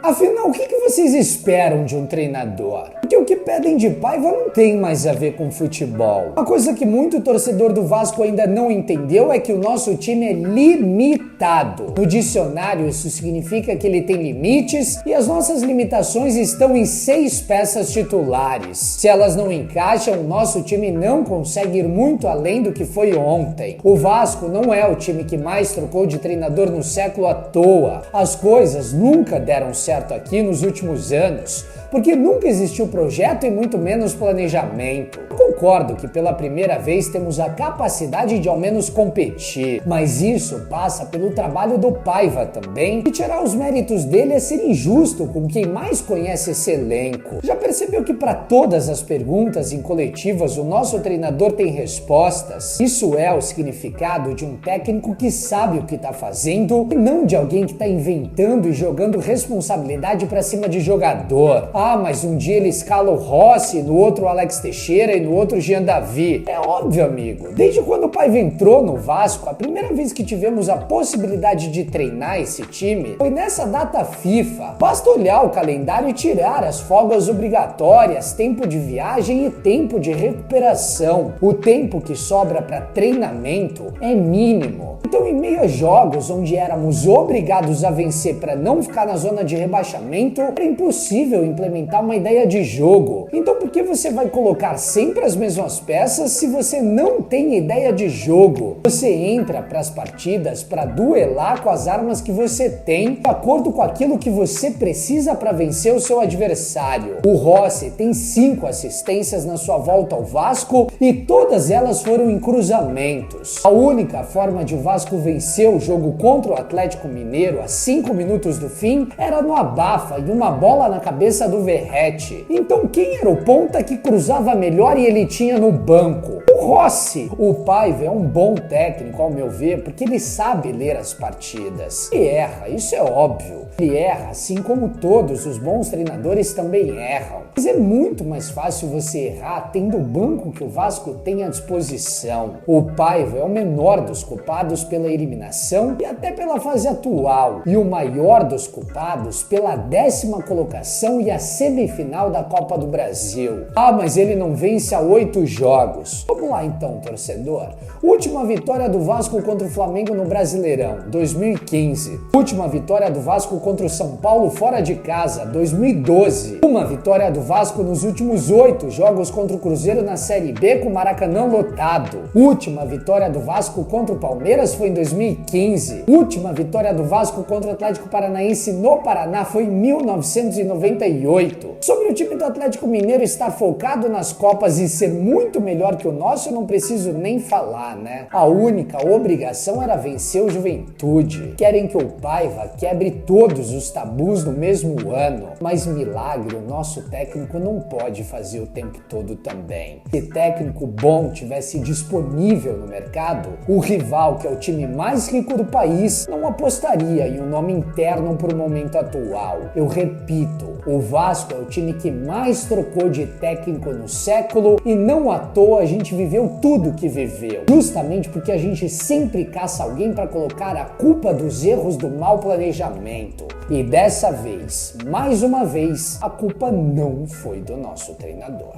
Afinal, o que vocês esperam de um treinador? Porque o que pedem de Paiva não tem mais a ver com futebol. Uma coisa que muito torcedor do Vasco ainda não entendeu é que o nosso time é limitado. No dicionário, isso significa que ele tem limites e as nossas limitações estão em 6 peças titulares. Se elas não encaixam, o nosso time não consegue ir muito além do que foi ontem. O Vasco não é o time que mais trocou de treinador no século à toa. As coisas nunca deram certo aqui nos últimos anos, porque nunca existiu projeto e muito menos planejamento. Concordo que pela primeira vez temos a capacidade de ao menos competir, mas isso passa pelo trabalho do Paiva também, e tirar os méritos dele é ser injusto com quem mais conhece esse elenco. Já percebeu que para todas as perguntas em coletivas o nosso treinador tem respostas? Isso é o significado de um técnico que sabe o que está fazendo e não de alguém que está inventando e jogando responsabilidade para cima de jogador. Ah, mas um dia ele escala o Rossi, no outro o Alex Teixeira e no outro o Jean Davi. É óbvio, amigo. Desde quando o Paiva entrou no Vasco, a primeira vez que tivemos a possibilidade de treinar esse time foi nessa data FIFA. Basta olhar o calendário e tirar as folgas obrigatórias, tempo de viagem e tempo de recuperação. O tempo que sobra para treinamento é mínimo. Então, em meio a jogos onde éramos obrigados a vencer para não ficar na zona de rebaixamento, era impossível implementar uma ideia de jogo. Então, por que você vai colocar sempre as mesmas peças se você não tem ideia de jogo? Você entra para as partidas para duelar com as armas que você tem, de acordo com aquilo que você precisa para vencer o seu adversário. O Rossi tem 5 assistências na sua volta ao Vasco e todas elas foram em cruzamentos. A única forma de o Vasco vencer o jogo contra o Atlético Mineiro a 5 minutos do fim era no abafa e uma bola na cabeça do Verratti. Então quem era o ponta que cruzava melhor e ele tinha no banco? O Rossi. O Paiva é um bom técnico, ao meu ver, porque ele sabe ler as partidas. E erra, isso é óbvio. Ele erra, assim como todos os bons treinadores também erram. Mas é muito mais fácil você errar tendo o banco que o Vasco tem à disposição. O Paiva é o menor dos culpados pela eliminação e até pela fase atual, e o maior dos culpados pela 10ª colocação e a semifinal da Copa do Brasil. Ah, mas ele não vence há 8 jogos. Vamos lá então, torcedor. Última vitória do Vasco contra o Flamengo no Brasileirão, 2015. Última vitória do Vasco contra o São Paulo fora de casa, 2012. Uma vitória do Vasco nos últimos 8 jogos contra o Cruzeiro na Série B com o Maracanã lotado. Última vitória do Vasco contra o Palmeiras foi em 2015. Última vitória do Vasco contra o Atlético Paranaense no Paraná foi em 1998. Sobre o time do Atlético Mineiro estar focado nas Copas e ser muito melhor que o nosso, eu não preciso nem falar, né? A única obrigação era vencer o Juventude. Querem que o Paiva quebre todos os tabus no mesmo ano, mas milagre o nosso técnico não pode fazer o tempo todo também. Se técnico bom tivesse disponível no mercado, o rival, que é o time mais rico do país, não apostaria em um nome interno para o momento atual. Eu repito, o Vasco é o time que mais trocou de técnico no século e não à toa a gente viveu tudo que viveu. Justamente porque a gente sempre caça alguém para colocar a culpa dos erros do mau planejamento. E dessa vez, mais uma vez, a culpa não foi do nosso treinador.